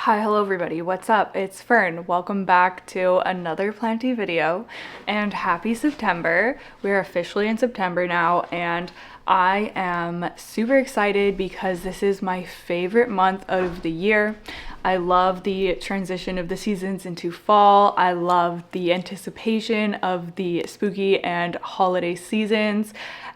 Hi, hello everybody, what's up? It's Fern. Welcome back to another Planty video and happy September. We're officially in September now and I am super excited because this is my favorite month of the year. I love the transition of the seasons into fall. I love the anticipation of the spooky and holiday seasons.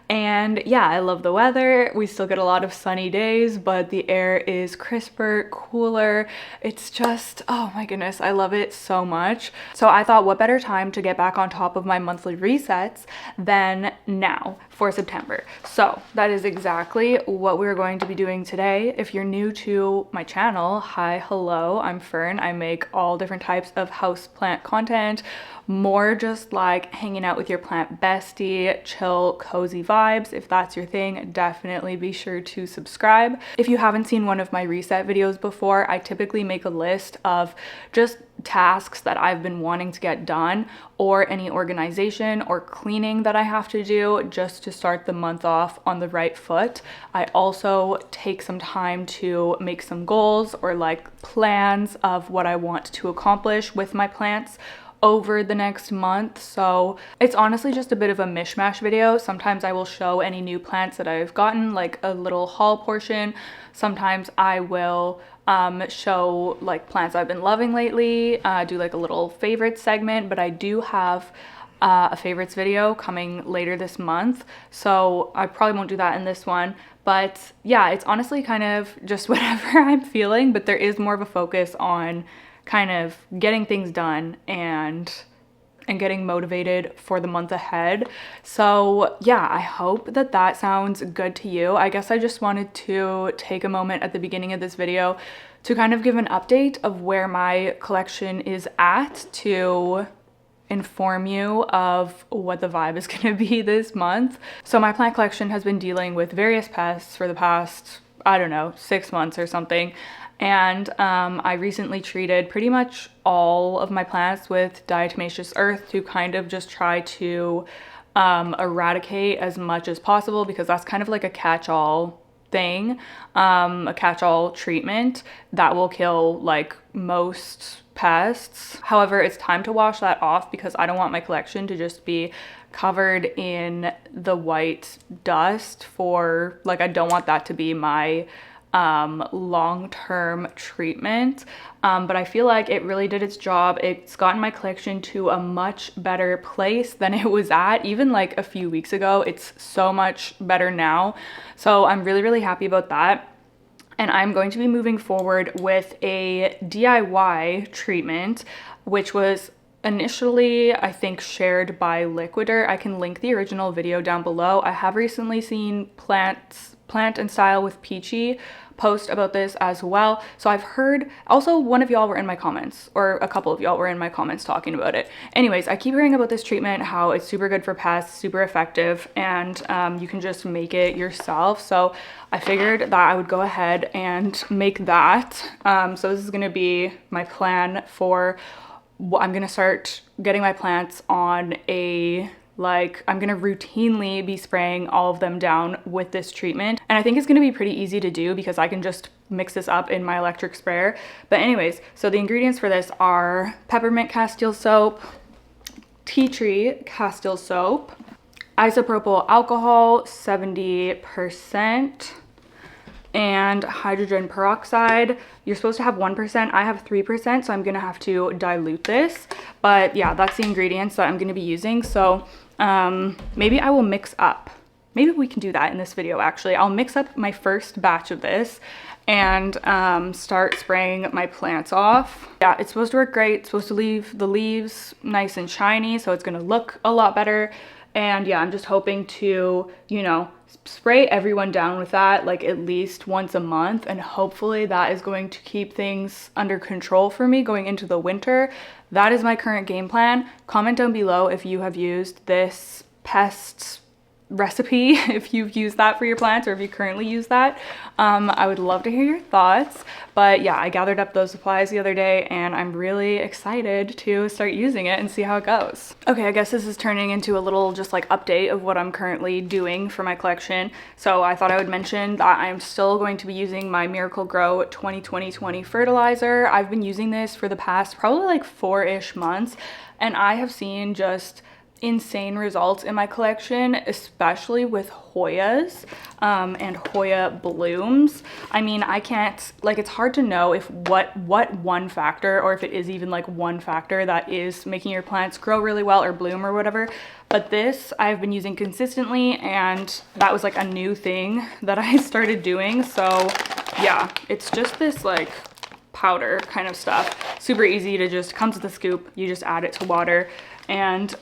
And yeah, I love the weather. We still get a lot of sunny days, but the air is crisper, cooler. It's just, oh my goodness, I love it so much. So I thought what better time to get back on top of my monthly resets than now for September. So that is exactly what we're going to be doing today. If you're new to my channel, hi, hello, I'm Fern. I make all different types of houseplant content, more just like hanging out with your plant bestie, chill, cozy vibes. If that's your thing, definitely be sure to subscribe. If you haven't seen one of my reset videos before, I typically make a list of just tasks that I've been wanting to get done or any organization or cleaning that I have to do just to start the month off on the right foot. I also take some time to make some goals or like plans of what I want to accomplish with my plants over the next month. So it's honestly just a bit of a mishmash video. Sometimes I will show any new plants that I've gotten, like a little haul portion. Sometimes I will show like plants I've been loving lately, do like a little favorites segment, but I do have a favorites video coming later this month, so I probably won't do that in this one. But yeah, it's honestly kind of just whatever I'm feeling, but there is more of a focus on kind of getting things done and getting motivated for the month ahead. So yeah, I hope that that sounds good to you. I guess I just wanted to take a moment at the beginning of this video to kind of give an update of where my collection is at, to inform you of what the vibe is going to be this month. So my plant collection has been dealing with various pests for the past, I don't know, 6 months or something. And I recently treated pretty much all of my plants with diatomaceous earth to kind of just try to eradicate as much as possible, because that's kind of like a catch-all thing, a catch-all treatment that will kill like most pests. However, it's time to wash that off because I don't want my collection to just be covered in the white dust for, like, I don't want that to be my long-term treatment, but I feel like it really did its job. It's gotten my collection to a much better place than it was at even like a few weeks ago. It's so much better now, so I'm really happy about that. And I'm going to be moving forward with a DIY treatment, which was initially, I think, shared by Liquider. I can link the original video down below. I have recently seen Plant and Style with Peachy post about this as well. So I've heard, also one of y'all were in my comments, or a couple of y'all were in my comments talking about it. Anyways, I keep hearing about this treatment, how it's super good for pests, super effective, and you can just make it yourself. So I figured that I would go ahead and make that. So this is gonna be my plan for what I'm gonna start getting my plants on a, like, I'm gonna routinely be spraying all of them down with this treatment. And I think it's gonna be pretty easy to do because I can just mix this up in my electric sprayer. But anyways, so the ingredients for this are peppermint castile soap, tea tree castile soap, isopropyl alcohol 70%, and hydrogen peroxide. You're supposed to have 1%. I have 3%, so I'm gonna have to dilute this. But yeah, that's the ingredients that I'm gonna be using. So maybe I will mix up. Maybe we can do that in this video, actually. I'll mix up my first batch of this and start spraying my plants off. Yeah, it's supposed to work great. It's supposed to leave the leaves nice and shiny, so it's gonna look a lot better. And yeah, I'm just hoping to, you know, spray everyone down with that like at least once a month, and hopefully that is going to keep things under control for me going into the winter. That is my current game plan. Comment down below if you have used this Pest recipe if you've used that for your plants or if you currently use that. I would love to hear your thoughts. But yeah, I gathered up those supplies the other day and I'm really excited to start using it and see how it goes. Okay, I guess this is turning into a little just like update of what I'm currently doing for my collection. So I thought I would mention that I'm still going to be using my Miracle Grow 2020 fertilizer. I've been using this for the past probably like 4-ish months and I have seen just insane results in my collection, especially with Hoyas and Hoya blooms. I mean, I can't, like, it's hard to know if what one factor, or if it is even like one factor that is making your plants grow really well or bloom or whatever. But this I've been using consistently and that was like a new thing that I started doing. So yeah, it's just this like powder kind of stuff. Super easy to just, comes with a scoop, you just add it to water. And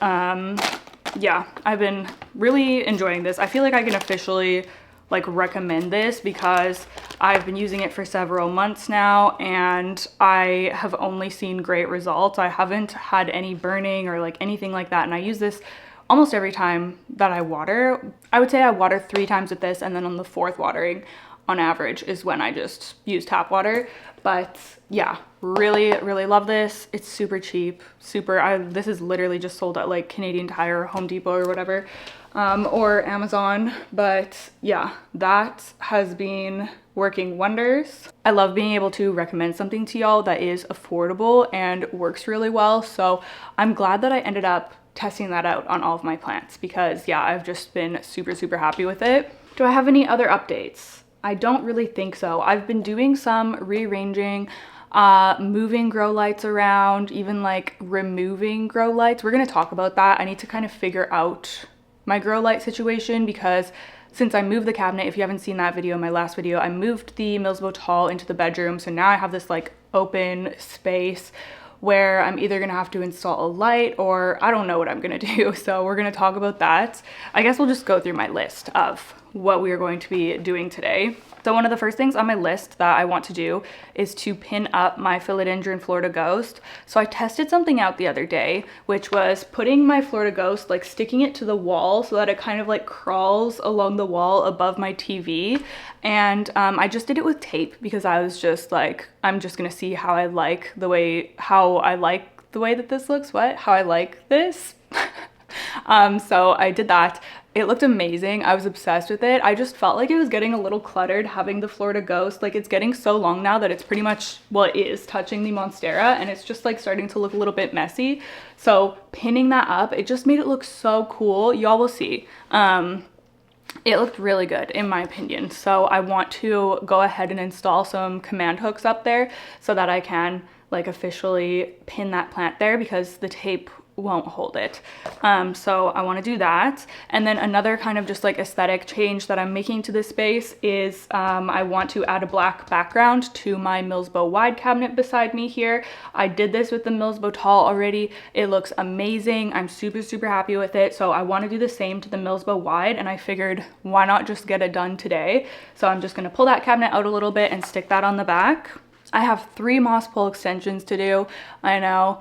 yeah, I've been really enjoying this. I feel like I can officially like recommend this because I've been using it for several months now and I have only seen great results. I haven't had any burning or like anything like that. And I use this almost every time that I water. I would say I water 3 times with this, and then on the 4th watering on average is when I just use tap water. But yeah, really love this. It's super cheap, this is literally just sold at like Canadian Tire or Home Depot or whatever, or Amazon. But yeah, that has been working wonders. I love being able to recommend something to y'all that is affordable and works really well. So I'm glad that I ended up testing that out on all of my plants because yeah, I've just been super happy with it. Do I have any other updates? I don't really think so. I've been doing some rearranging, moving grow lights around, even like removing grow lights. We're gonna talk about that. I need to kind of figure out my grow light situation because since I moved the cabinet, if you haven't seen that video, my last video, I moved the Milsbo tall into the bedroom. So now I have this like open space where I'm either gonna have to install a light or I don't know what I'm gonna do. So we're gonna talk about that. I guess we'll just go through my list of what we are going to be doing today. So one of the first things on my list that I want to do is to pin up my Philodendron Florida Ghost. So I tested something out the other day, which was putting my Florida Ghost, like sticking it to the wall so that it kind of like crawls along the wall above my TV. And I just did it with tape because I was just like, I'm just gonna see how I like the way that this looks. How I like this. So I did that. It looked amazing. I was obsessed with it. I just felt like it was getting a little cluttered having the Florida Ghost. Like it's getting so long now that it's pretty much, well, it is touching the Monstera and it's just like starting to look a little bit messy. So pinning that up, it just made it look so cool. Y'all will see. It looked really good in my opinion. So I want to go ahead and install some command hooks up there so that I can like officially pin that plant there because the tape won't hold it. So I want to do that. And then another kind of just like aesthetic change that I'm making to this space is I want to add a black background to my Milsbo wide cabinet beside me here. I did this with the Milsbo tall already. It looks amazing. I'm super happy with it. So I want to do the same to the Milsbo wide and I figured why not just get it done today. So I'm just going to pull that cabinet out a little bit and stick that on the back. I have 3 moss pole extensions to do. I know.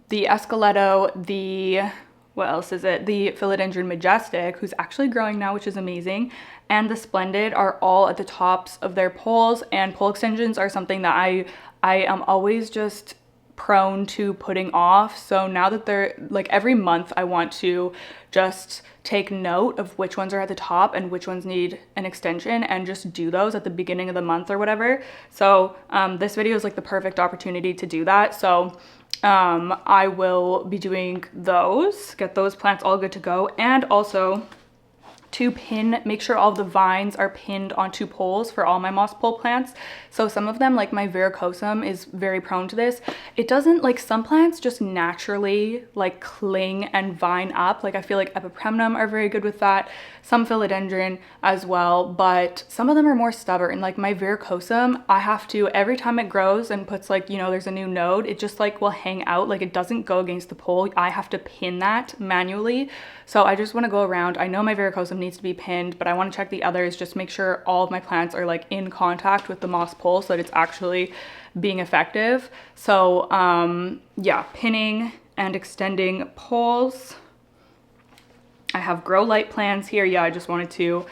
The Esqueleto, what else is it? The Philodendron Majestic, who's actually growing now, which is amazing, and the Splendid are all at the tops of their poles, and pole extensions are something that I am always just prone to putting off. So now that they're like every month I want to just take note of which ones are at the top and which ones need an extension and just do those at the beginning of the month or whatever. So this video is like the perfect opportunity to do that. So I will be doing those, get those plants all good to go, and also to make sure all of the vines are pinned onto poles for all my moss pole plants. So some of them, like my Varicosum, is very prone to this. It doesn't, like some plants just naturally like cling and vine up. Like I feel like Epipremnum are very good with that. Some Philodendron as well, but some of them are more stubborn. Like my Varicosum, I have to, every time it grows and puts like, you know, there's a new node, it just like will hang out. Like it doesn't go against the pole. I have to pin that manually. So I just want to go around. I know my Varicosum needs to be pinned, but I want to check the others, just make sure all of my plants are like in contact with the moss pole so that it's actually being effective. So yeah, pinning and extending poles. I have grow light plans here. Yeah, I just wanted to,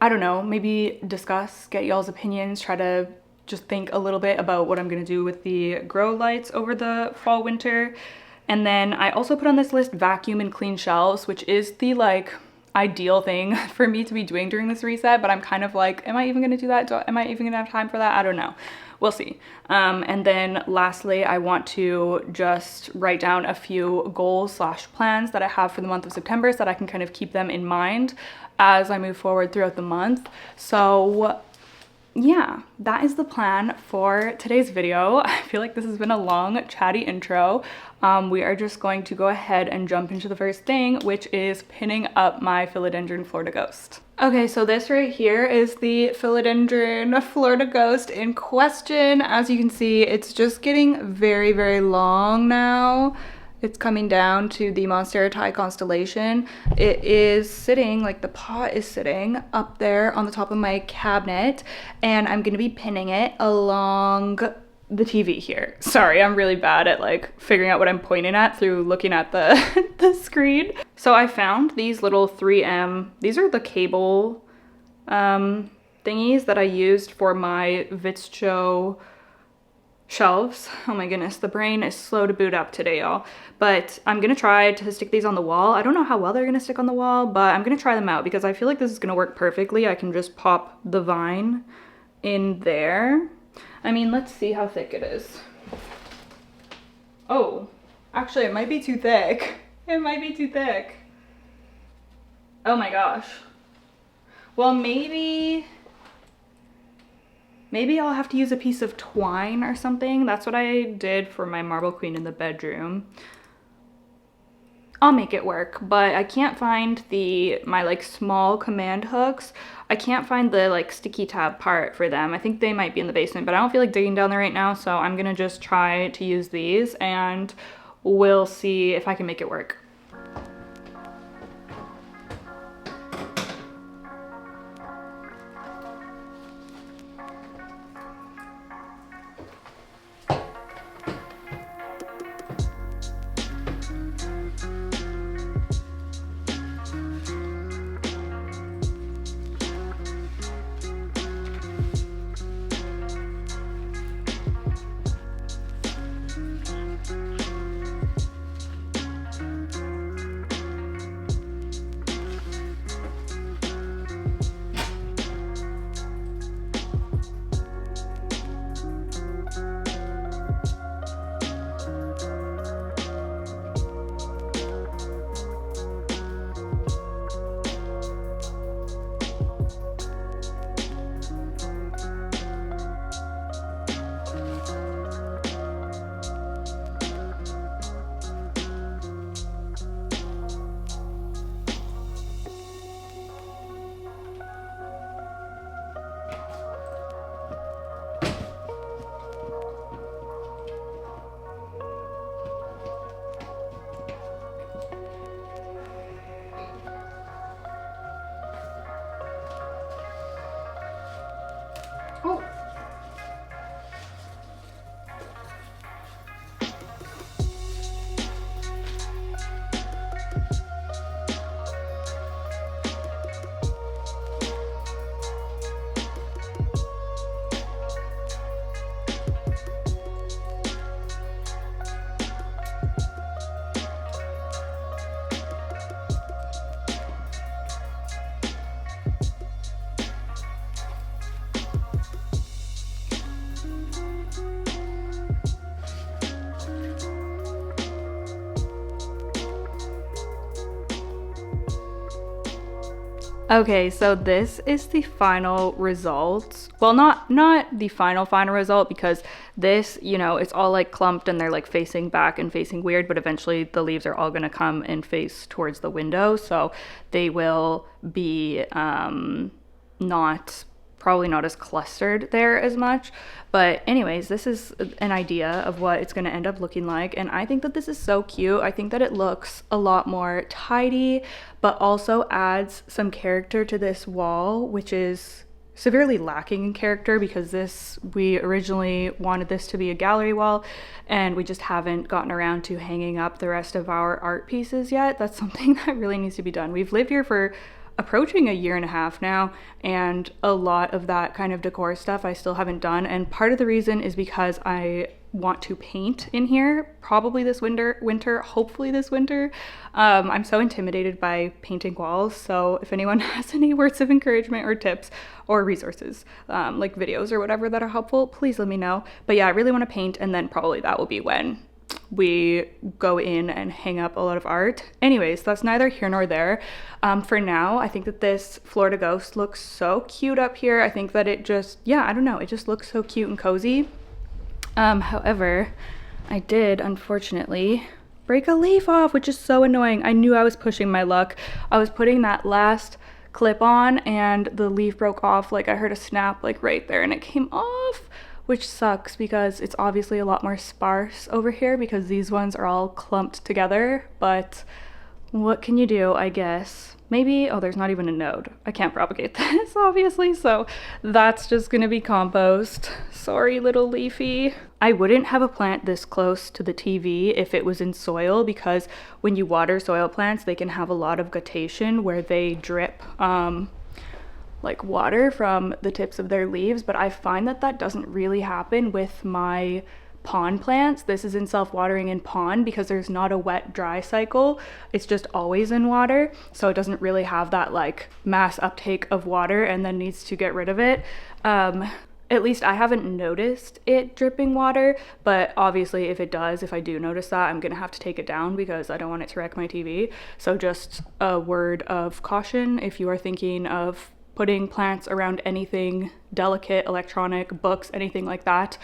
I don't know, maybe discuss, get y'all's opinions, try to just think a little bit about what I'm gonna do with the grow lights over the fall winter. And then I also put on this list vacuum and clean shelves, which is the like ideal thing for me to be doing during this reset, but I'm kind of like, am I even gonna do that? Am I even gonna have time for that? I don't know. We'll see. And then lastly, I want to just write down a few goals / plans that I have for the month of September so that I can kind of keep them in mind as I move forward throughout the month. So yeah, that is the plan for today's video. I feel like this has been a long, chatty intro. We are just going to go ahead and jump into the first thing, which is pinning up my Philodendron Florida Ghost. Okay, so this right here is the Philodendron Florida Ghost in question. As you can see, it's just getting very, very long now. It's coming down to the Monstera constellation. It is sitting, like the pot is sitting up there on the top of my cabinet, and I'm gonna be pinning it along the TV here. Sorry, I'm really bad at like figuring out what I'm pointing at through looking at the, the screen. So I found these little 3M, these are the cable thingies that I used for my Vitcho shelves. Oh my goodness, the brain is slow to boot up today, y'all. But I'm gonna try to stick these on the wall. I don't know how well they're gonna stick on the wall, but I'm gonna try them out because I feel like this is gonna work perfectly. I can just pop the vine in there. I mean, let's see how thick it is. Oh, actually it might be too thick. It might be too thick. Oh my gosh. Well, maybe I'll have to use a piece of twine or something. That's what I did for my marble queen in the bedroom. I'll make it work, but I can't find my like small command hooks. I can't find the like sticky tab part for them. I think they might be in the basement, but I don't feel like digging down there right now, so I'm gonna just try to use these and we'll see if I can make it work. Oh. Okay, so this is the final result. Well, not the final result, because this, you know, it's all like clumped and they're like facing back and facing weird, but eventually the leaves are all gonna come and face towards the window, so they will be probably not as clustered there as much. But anyways, this is an idea of what it's going to end up looking like, and I think that this is so cute. I think that it looks a lot more tidy, but also adds some character to this wall, which is severely lacking in character because we originally wanted this to be a gallery wall and we just haven't gotten around to hanging up the rest of our art pieces yet. That's something that really needs to be done. We've lived here for approaching a year and a half now, and a lot of that kind of decor stuff I still haven't done, and part of the reason is because I want to paint in here probably this winter, hopefully this winter. I'm so intimidated by painting walls, so if anyone has any words of encouragement or tips or resources, like videos or whatever that are helpful, please let me know. But yeah, I really want to paint, and then probably that will be when we go in and hang up a lot of art. Anyways, that's neither here nor there. For now, I think that this Florida Ghost looks so cute up here. I think that it just, yeah, I don't know, it just looks so cute and cozy. However, I did unfortunately break a leaf off, which is so annoying. I knew I was pushing my luck. I was putting that last clip on and the leaf broke off. Like I heard a snap like right there and it came off, which sucks because it's obviously a lot more sparse over here because these ones are all clumped together, but what can you do, I guess? Maybe, oh, there's not even a node. I can't propagate this, obviously, so that's just gonna be compost. Sorry, little leafy. I wouldn't have a plant this close to the TV if it was in soil, because when you water soil plants, they can have a lot of guttation where they drip like water from the tips of their leaves, but I find that that doesn't really happen with my pond plants. This is in self-watering in pond because there's not a wet dry cycle. It's just always in water, so it doesn't really have that like mass uptake of water and then needs to get rid of it. At least I haven't noticed it dripping water, but obviously if I do notice that, I'm gonna have to take it down because I don't want it to wreck my TV. So just a word of caution if you are thinking of putting plants around anything delicate, electronic, books, anything like that,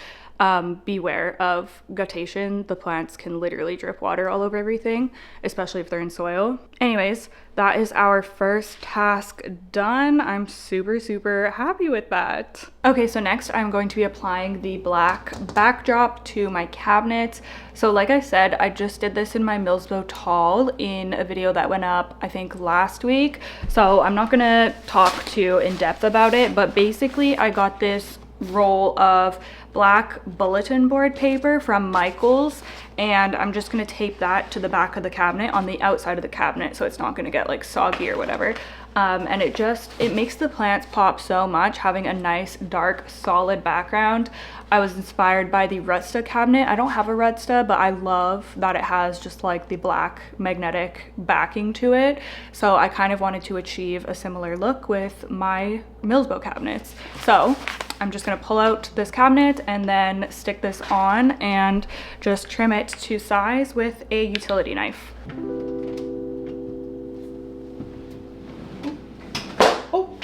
beware of guttation. The plants can literally drip water all over everything, especially if they're in soil. Anyways, that is our first task done. I'm super, super happy with that. Okay, so next I'm going to be applying the black backdrop to my cabinet. So like I said, I just did this in my Milsbo tall in a video that went up, I think last week. So I'm not gonna talk too in depth about it, but basically I got this roll of black bulletin board paper from Michael's, and I'm just gonna tape that to the back of the cabinet on the outside of the cabinet so it's not gonna get like soggy or whatever. And it makes the plants pop so much having a nice dark solid background. I was inspired by the Rutsta cabinet. I don't have a Rutsta, but I love that it has just like the black magnetic backing to it. So I kind of wanted to achieve a similar look with my Milsbo cabinets. So I'm just gonna pull out this cabinet and then stick this on and just trim it to size with a utility knife. Oh.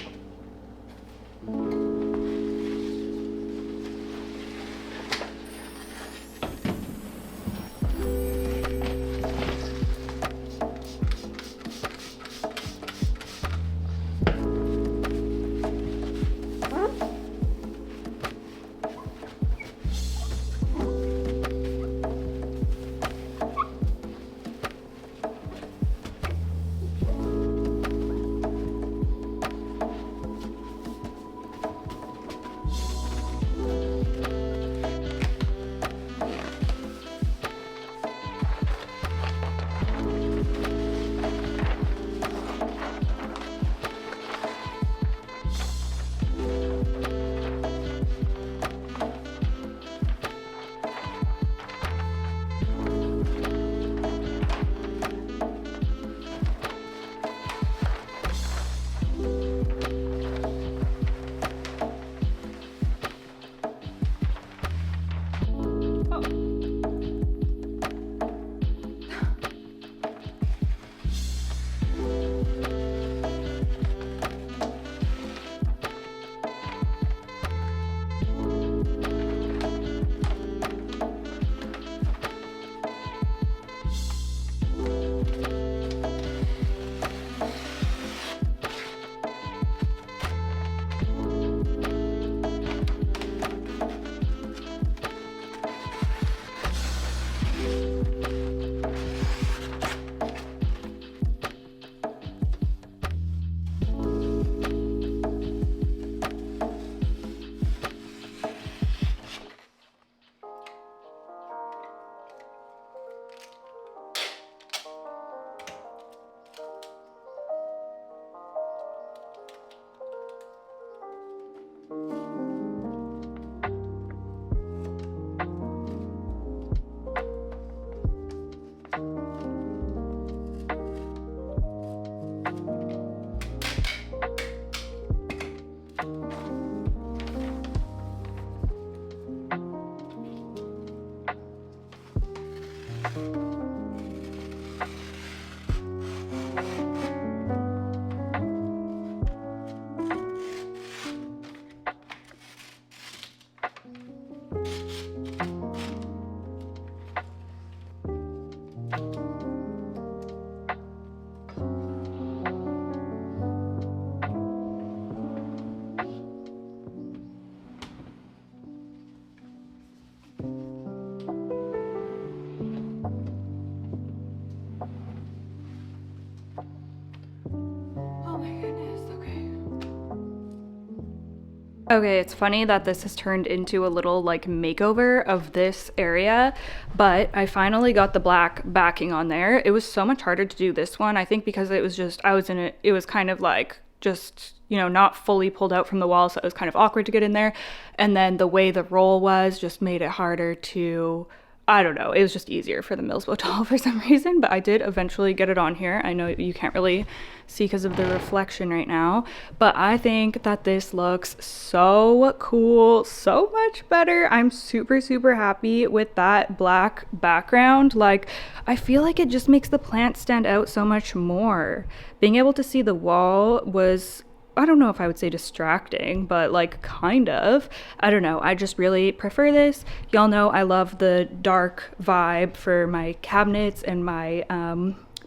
Okay, it's funny that this has turned into a little like makeover of this area, but I finally got the black backing on there. It was so much harder to do this one, I think, because it was just, I was in it, it was kind of like just, you know, not fully pulled out from the wall, so it was kind of awkward to get in there. And then the way the roll was just made it harder to, I don't know, it was just easier for the Milsbo doll for some reason, but I did eventually get it on here. I know you can't really see because of the reflection right now, but I think that this looks so cool, so much better. I'm super, super happy with that black background. Like, I feel like it just makes the plant stand out so much more. Being able to see the wall was, I don't know if I would say distracting, but like kind of. I don't know. I just really prefer this. Y'all know I love the dark vibe for my cabinets and my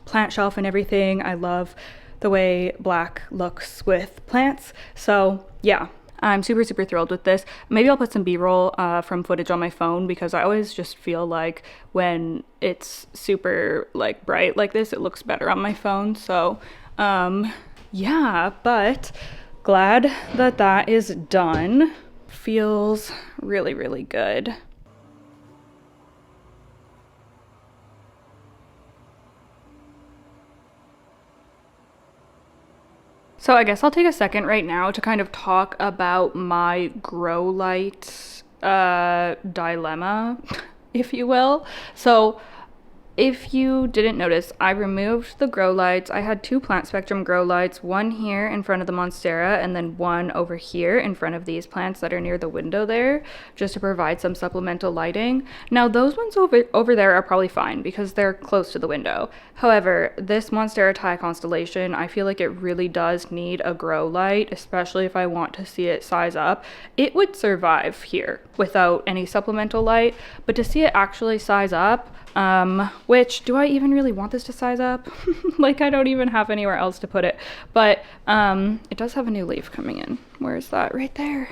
plant shelf and everything. I love the way black looks with plants. So yeah, I'm super, super thrilled with this. Maybe I'll put some B-roll from footage on my phone, because I always just feel like when it's super like bright like this, it looks better on my phone. So yeah, but glad that that is done. Feels really, really good. So I guess I'll take a second right now to kind of talk about my grow light dilemma, if you will. So if you didn't notice, I removed the grow lights. I had two Plant Spectrum grow lights, one here in front of the Monstera and then one over here in front of these plants that are near the window there, just to provide some supplemental lighting. Now those ones over there are probably fine because they're close to the window. However, this Monstera Thai constellation, I feel like it really does need a grow light, especially if I want to see it size up. It would survive here without any supplemental light, but to see it actually size up, which, do I even really want this to size up? Like, I don't even have anywhere else to put it. But it does have a new leaf coming in. Where is that? Right there.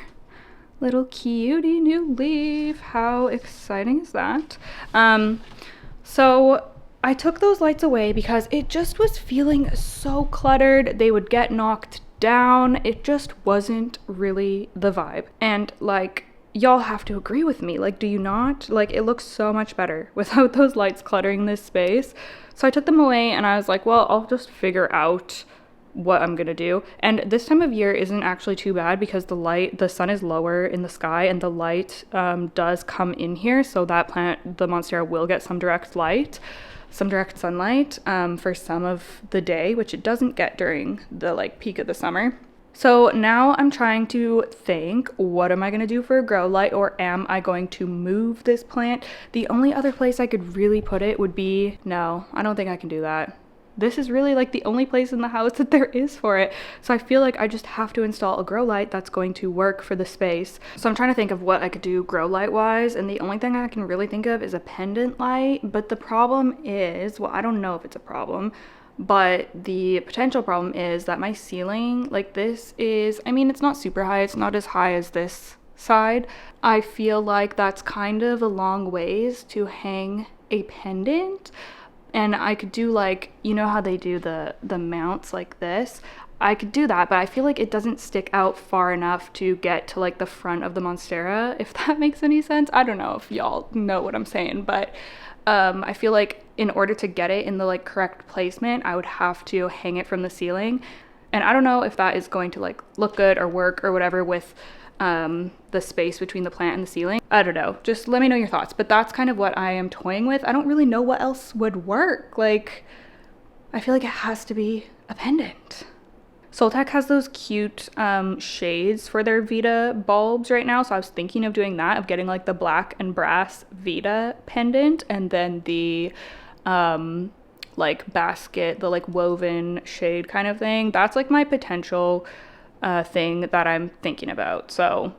Little cutie new leaf. How exciting is that? So I took those lights away because it just was feeling so cluttered. They would get knocked down. It just wasn't really the vibe. And like, y'all have to agree with me. Like, do you not? Like, it looks so much better without those lights cluttering this space. So I took them away and I was like, well, I'll just figure out what I'm gonna do. And this time of year isn't actually too bad because the sun is lower in the sky and the light does come in here. So that plant, the Monstera, will get some direct light, some direct sunlight for some of the day, which it doesn't get during the like peak of the summer. So now I'm trying to think, what am I going to do for a grow light, or am I going to move this plant? The only other place I could really put it would be, no, I don't think I can do that. This is really like the only place in the house that there is for it. So I feel like I just have to install a grow light that's going to work for the space. So I'm trying to think of what I could do grow light wise, and the only thing I can really think of is a pendant light. But the problem is, well, I don't know if it's a problem, but the potential problem is that my ceiling, like this is, I mean, it's not super high. It's not as high as this side. I feel like that's kind of a long ways to hang a pendant. And I could do like, you know how they do the mounts like this? I could do that, but I feel like it doesn't stick out far enough to get to like the front of the Monstera, if that makes any sense. I don't know if y'all know what I'm saying, but I feel like in order to get it in the like correct placement, I would have to hang it from the ceiling. And I don't know if that is going to like look good or work or whatever with the space between the plant and the ceiling. I don't know, just let me know your thoughts. But that's kind of what I am toying with. I don't really know what else would work. Like, I feel like it has to be a pendant. Soltech has those cute shades for their Vita bulbs right now, so I was thinking of doing that, of getting like the black and brass Vita pendant and then the like basket, the like woven shade kind of thing. That's like my potential thing that I'm thinking about. So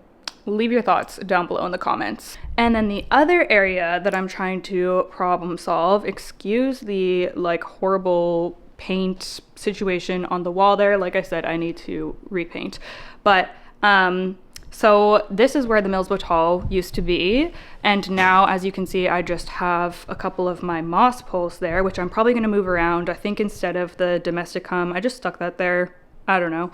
leave your thoughts down below in the comments. And then the other area that I'm trying to problem solve, excuse the like horrible paint situation on the wall there. Like I said, I need to repaint. But so this is where the Milsbo tall used to be. And now, as you can see, I just have a couple of my moss poles there, which I'm probably going to move around. I think instead of the domesticum, I just stuck that there. I don't know.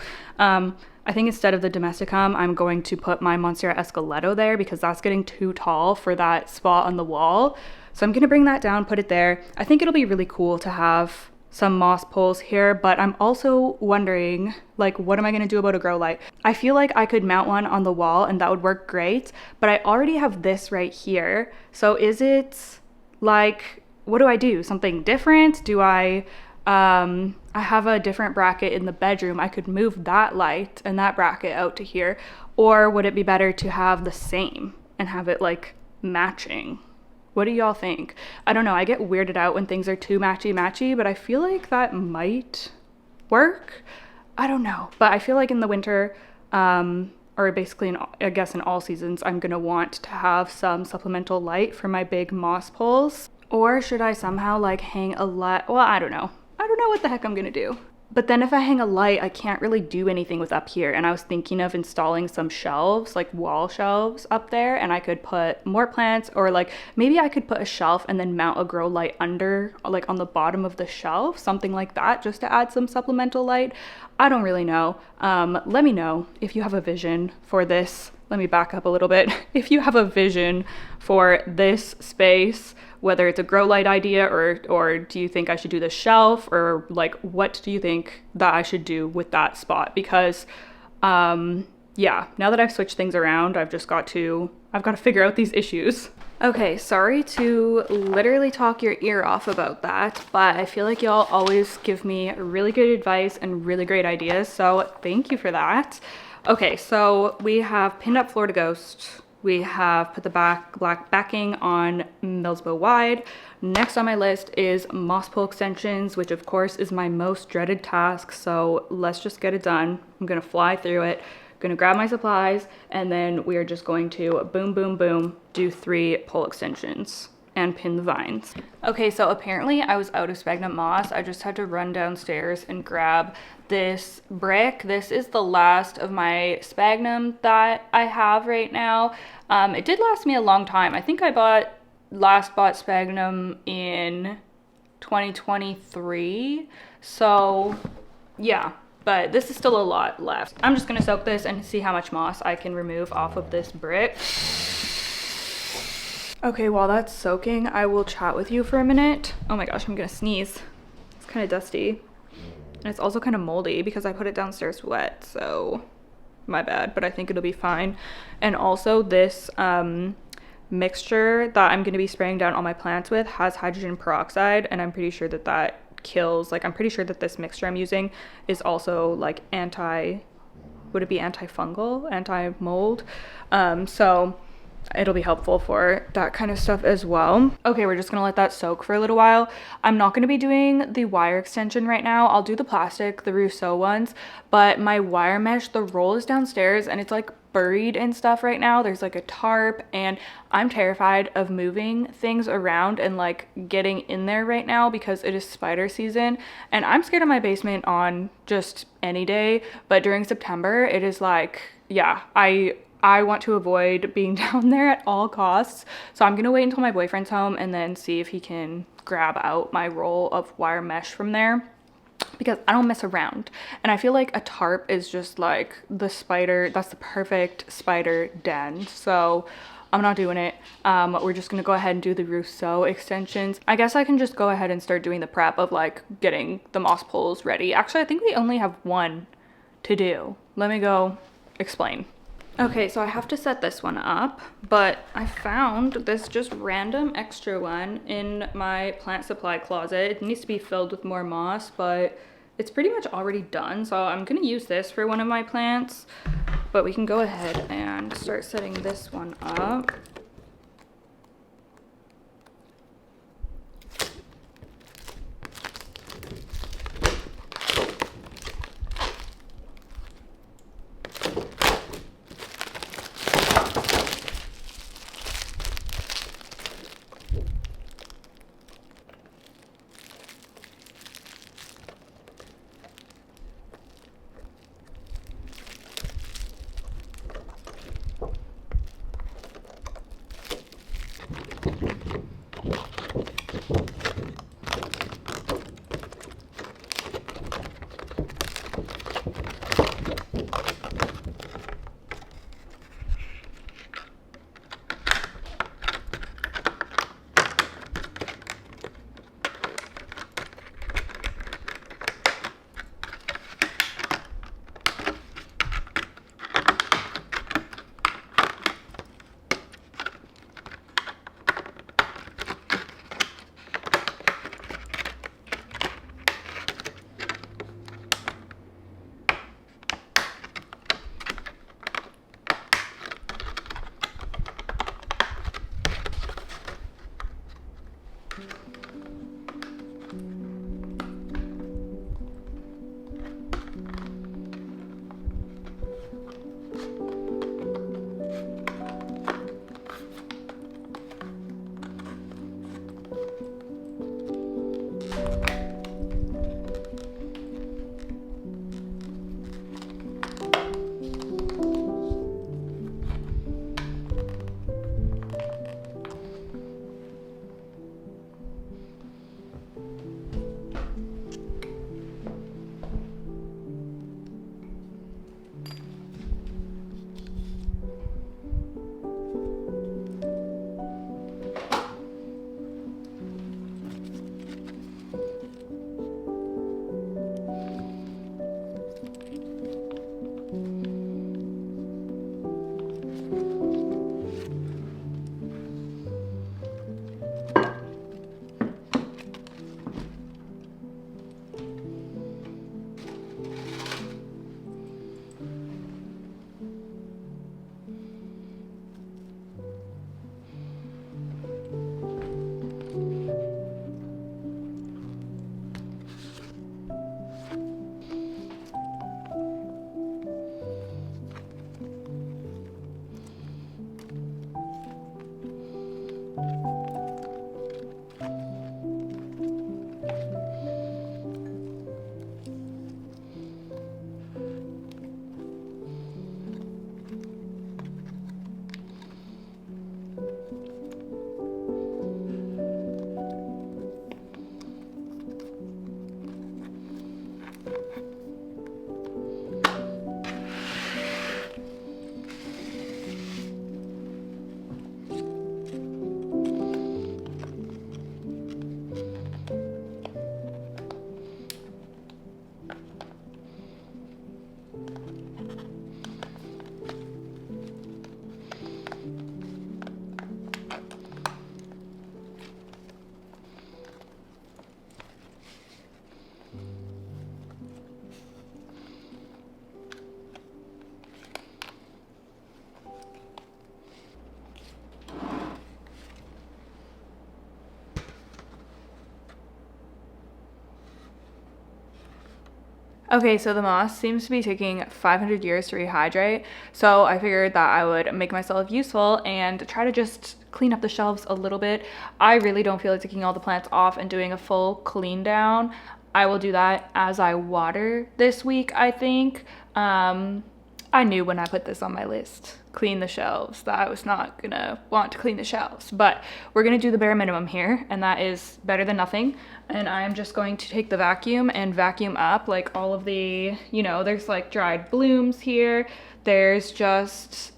I think instead of the domesticum, I'm going to put my Monstera Esqueleto there because that's getting too tall for that spot on the wall. So I'm going to bring that down, put it there. I think it'll be really cool to have some moss poles here, but I'm also wondering, like, what am I going to do about a grow light? I feel like I could mount one on the wall and that would work great, but I already have this right here. So is it like, what do I do? Something different? Do I have a different bracket in the bedroom. I could move that light and that bracket out to here, or would it be better to have the same and have it like matching? What do y'all think? I don't know. I get weirded out when things are too matchy, but I feel like that might work. I don't know. But I feel like in the winter, or basically I guess in all seasons, I'm gonna want to have some supplemental light for my big moss poles. Or should I somehow like hang a light? Well, I don't know. I don't know what the heck I'm gonna do. But then if I hang a light, I can't really do anything with up here. And I was thinking of installing some shelves, like wall shelves up there, and I could put more plants, or like maybe I could put a shelf and then mount a grow light under, like on the bottom of the shelf, something like that, just to add some supplemental light. I don't really know. Let me know if you have a vision for this. Let me back up a little bit. If you have a vision for this space, whether it's a grow light idea or do you think I should do the shelf, or like what do you think that I should do with that spot? Because yeah, now that I've switched things around, I've got to figure out these issues. Okay, sorry to literally talk your ear off about that, but I feel like y'all always give me really good advice and really great ideas, so thank you for that. Okay, so we have pinned up Florida Ghost. We have put the black backing on Milsbo Wide. Next on my list is moss pole extensions, which of course is my most dreaded task. So let's just get it done. I'm gonna fly through it, gonna grab my supplies, and then we are just going to boom, boom, boom, do 3 pole extensions and pin the vines. Okay, so apparently I was out of sphagnum moss. I just had to run downstairs and grab this brick. This is the last of my sphagnum that I have right now. It did last me a long time. I think I last bought sphagnum in 2023. So yeah, but this is still a lot left. I'm just gonna soak this and see how much moss I can remove off of this brick. Okay, while that's soaking, I will chat with you for a minute. Oh my gosh, I'm gonna sneeze. It's kind of dusty. And it's also kind of moldy because I put it downstairs wet, so my bad, but I think it'll be fine. And also this mixture that I'm gonna be spraying down all my plants with has hydrogen peroxide, and I'm pretty sure that that kills, like I'm pretty sure that this mixture I'm using is also like would it be antifungal, anti-mold? So it'll be helpful for that kind of stuff as well. Okay, we're just gonna let that soak for a little while. I'm not gonna be doing the wire extension right now. I'll do the plastic, the Rousseau ones, but my wire mesh, the roll is downstairs and it's like buried and stuff right now. There's like a tarp, and I'm terrified of moving things around and like getting in there right now because it is spider season, and I'm scared of my basement on just any day, but during September it is like, yeah, I want to avoid being down there at all costs. So I'm gonna wait until my boyfriend's home and then see if he can grab out my roll of wire mesh from there, because I don't mess around. And I feel like a tarp is just like that's the perfect spider den. So I'm not doing it. We're just gonna go ahead and do the Rousseau extensions. I guess I can just go ahead and start doing the prep of like getting the moss poles ready. Actually, I think we only have one to do. Let me go explain. Okay, so I have to set this one up, but I found this just random extra one in my plant supply closet. It needs to be filled with more moss, but it's pretty much already done, so I'm gonna use this for one of my plants, but we can go ahead and start setting this one up. Okay, so the moss seems to be taking 500 years to rehydrate, so I figured that I would make myself useful and try to just clean up the shelves a little bit. I really don't feel like taking all the plants off and doing a full clean down. I will do that as I water this week, I think. I knew when I put this on my list, clean the shelves, that I was not gonna want to clean the shelves, but we're gonna do the bare minimum here, and that is better than nothing. And I'm just going to take the vacuum and vacuum up like all of the, you know, there's like dried blooms here, there's just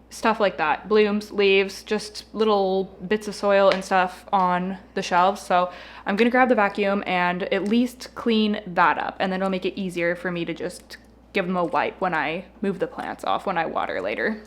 stuff like that, blooms, leaves, just little bits of soil and stuff on the shelves. So I'm gonna grab the vacuum and at least clean that up, and then it'll make it easier for me to just give them a wipe when I move the plants off when I water later.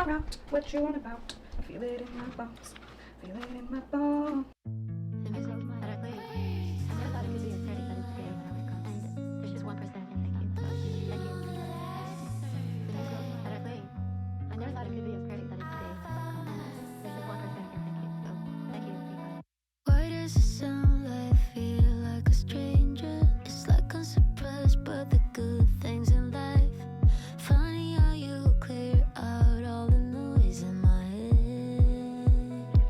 far out. What you want about? I feel it in my bones. Feel it in my bones. Why does it sound like I feel like a stranger? It's like I'm surprised by the good things in life. Funny how you clear out all the noise in my head.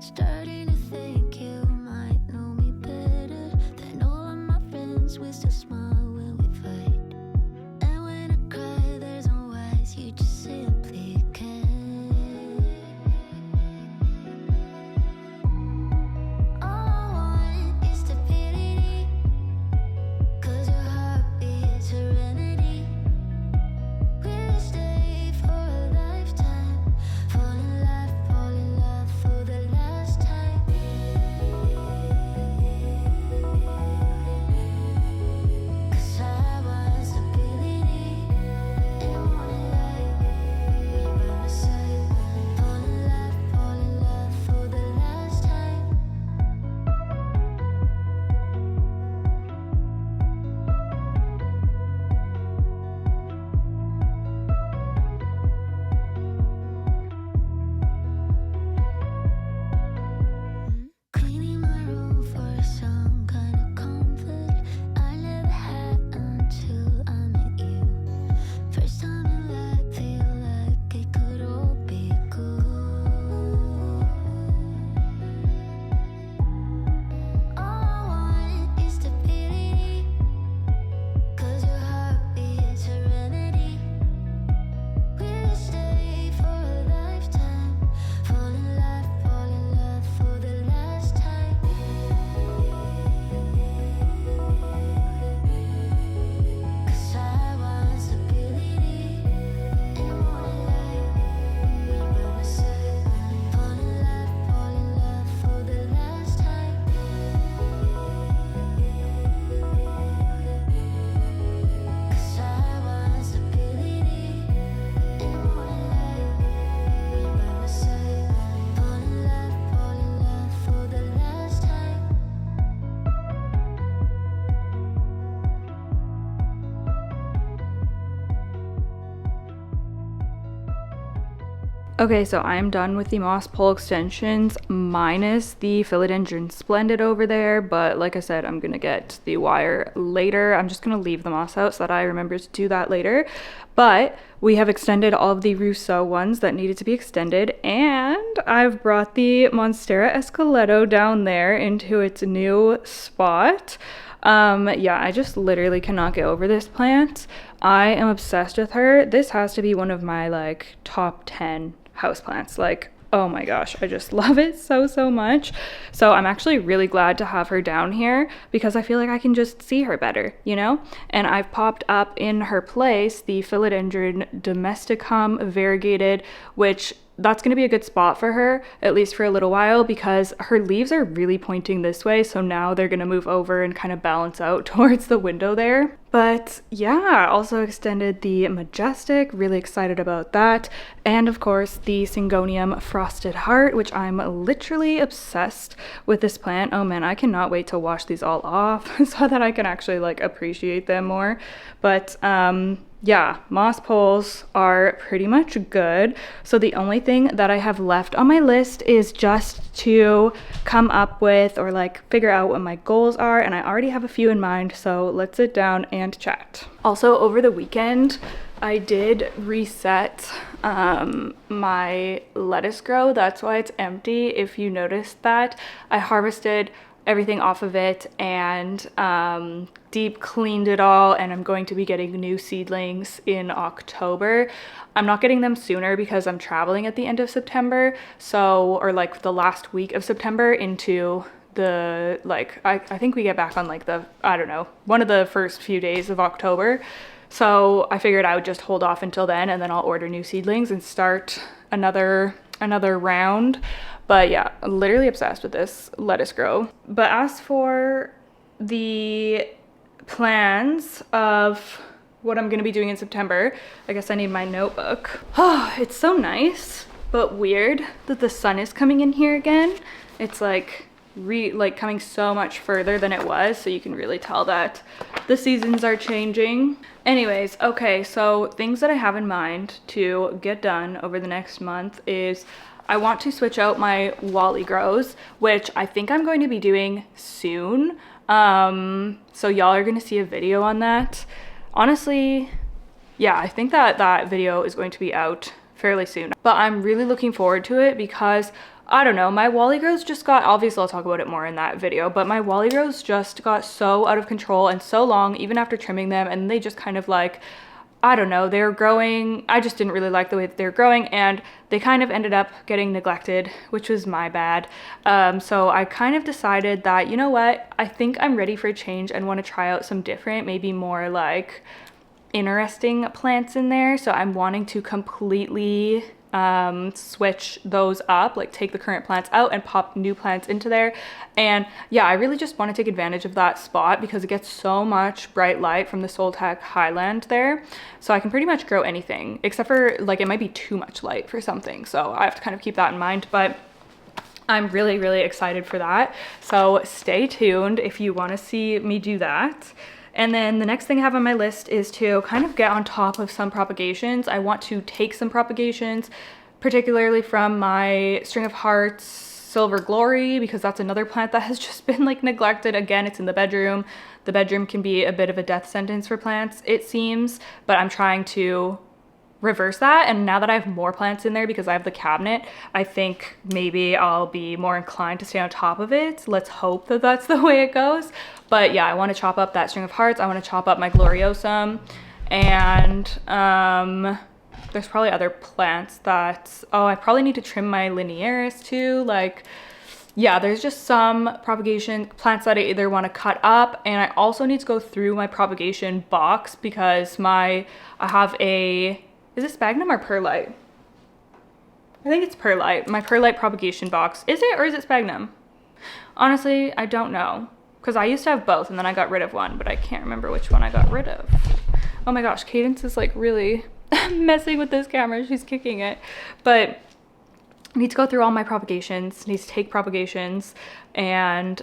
Starting to think you might know me better than all of my friends. We still smile when we fight, and when I cry there's no words, you just simply can't. Okay, so I'm done with the moss pole extensions minus the Philodendron Splendid over there, but like I said, I'm gonna get the wire later. I'm just gonna leave the moss out so that I remember to do that later. But we have extended all of the Rousseau ones that needed to be extended, and I've brought the Monstera Esqueleto down there into its new spot. Yeah, I just literally cannot get over this plant. I am obsessed with her. This has to be one of my like top 10 houseplants. Like, oh my gosh, I just love it so much. So I'm actually really glad to have her down here because I feel like I can just see her better, you know? And I've popped up in her place the Philodendron Domesticum variegated, which that's going to be a good spot for her, at least for a little while, because her leaves are really pointing this way. So now they're going to move over and kind of balance out towards the window there. But yeah, also extended the Majestic, really excited about that. And of course the Syngonium Frosted Heart, which I'm literally obsessed with this plant. Oh man, I cannot wait to wash these all off so that I can actually like appreciate them more. But yeah, moss poles are pretty much good. So the only thing that I have left on my list is just to come up with or like figure out what my goals are. And I already have a few in mind. So let's sit down and chat. Also, over the weekend, I did reset my lettuce grow. That's why it's empty. If you noticed that, I harvested everything off of it and deep cleaned it all, and I'm going to be getting new seedlings in October. I'm not getting them sooner because I'm traveling at the end of September, so, or like the last week of September into the, like, I think we get back on like the, I don't know, one of the first few days of October. So I figured I would just hold off until then, and then I'll order new seedlings and start another round. But yeah, literally obsessed with this lettuce grow. But as for the plans of what I'm gonna be doing in September. I guess I need my notebook. Oh, it's so nice, but weird that the sun is coming in here again. It's like coming so much further than it was, so you can really tell that the seasons are changing. Anyways, okay, so things that I have in mind to get done over the next month is I want to switch out my Wally grows, which I think I'm going to be doing soon. So y'all are gonna see a video on that. Honestly, yeah, I think that that video is going to be out fairly soon, but I'm really looking forward to it because I don't know, my Wally grows just got, obviously I'll talk about it more in that video, but my Wally grows just got so out of control and so long even after trimming them, and they just kind of like, I don't know, they were growing, I just didn't really like the way that they were growing, and they kind of ended up getting neglected, which was my bad. So I kind of decided that, you know what, I think I'm ready for a change and want to try out some different, maybe more like interesting plants in there. So I'm wanting to completely switch those up, like take the current plants out and pop new plants into there. And yeah, I really just want to take advantage of that spot because it gets so much bright light from the Soltech Highland there. So I can pretty much grow anything except for like it might be too much light for something. So I have to kind of keep that in mind, but I'm really, really excited for that. So stay tuned if you want to see me do that. And then the next thing I have on my list is to kind of get on top of some propagations. I want to take some propagations, particularly from my String of Hearts Silver Glory, because that's another plant that has just been like neglected. Again, it's in the bedroom. The bedroom can be a bit of a death sentence for plants, it seems, but I'm trying to reverse that. And now that I have more plants in there because I have the cabinet, I think maybe I'll be more inclined to stay on top of it. Let's hope that that's the way it goes. But yeah, I want to chop up that String of Hearts. I want to chop up my Gloriosum, and there's probably other plants that, oh, I probably need to trim my Linearis too. Like, yeah, there's just some propagation plants that I either want to cut up, and I also need to go through my propagation box because I have a, is it Sphagnum or Perlite? I think it's Perlite. My Perlite propagation box. Is it, or is it Sphagnum? Honestly, I don't know. Because I used to have both and then I got rid of one, but I can't remember which one I got rid of. Oh my gosh, Cadence is like really messing with this camera. She's kicking it. But I need to go through all my propagations, need to take propagations, and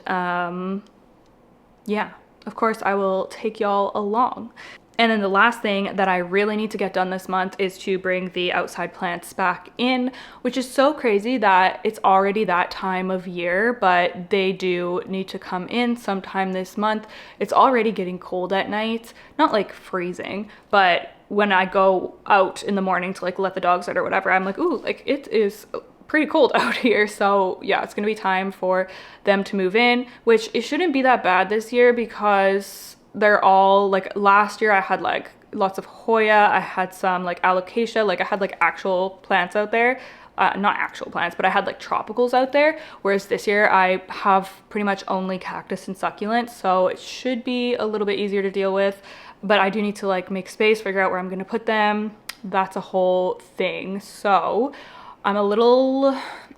yeah, of course I will take y'all along. And then the last thing that I really need to get done this month is to bring the outside plants back in, which is so crazy that it's already that time of year, but they do need to come in sometime this month. It's already getting cold at night, not like freezing, but when I go out in the morning to like let the dogs out or whatever, I'm like, ooh, like it is pretty cold out here. So yeah, it's gonna be time for them to move in, which it shouldn't be that bad this year because they're all like, last year I had like lots of Hoya, I had some like alocasia, like I had like actual plants out there, not actual plants, but I had like tropicals out there, whereas this year I have pretty much only cactus and succulents, so it should be a little bit easier to deal with, but I do need to like make space, figure out where I'm gonna put them. That's a whole thing. So I'm a little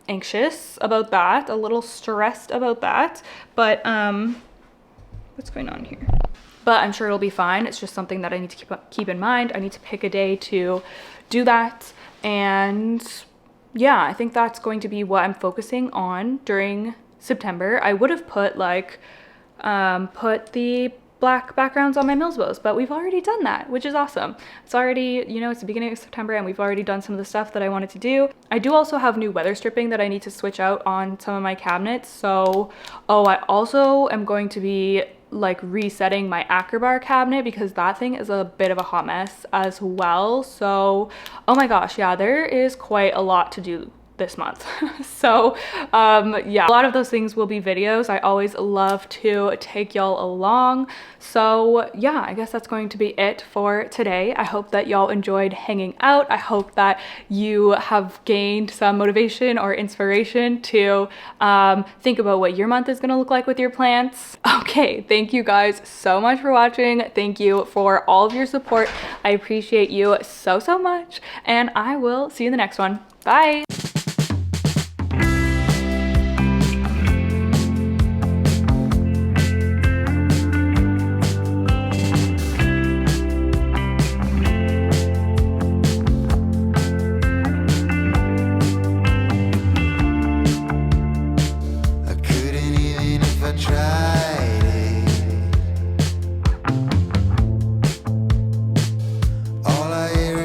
anxious about that, a little stressed about that, but what's going on here? But I'm sure it'll be fine. It's just something that I need to keep in mind. I need to pick a day to do that. And yeah, I think that's going to be what I'm focusing on during September. I would have put like, put the black backgrounds on my Milsbos, but we've already done that, which is awesome. It's already, you know, it's the beginning of September and we've already done some of the stuff that I wanted to do. I do also have new weather stripping that I need to switch out on some of my cabinets. So, oh, I also am going to be like resetting my Acrobar cabinet because that thing is a bit of a hot mess as well. So, oh my gosh, yeah, there is quite a lot to do this month. So yeah, a lot of those things will be videos. I always love to take y'all along. So yeah, I guess that's going to be it for today. I hope that y'all enjoyed hanging out. I hope that you have gained some motivation or inspiration to think about what your month is going to look like with your plants. Okay, thank you guys so much for watching. Thank you for all of your support. I appreciate you so much, and I will see you in the next one. Bye. I try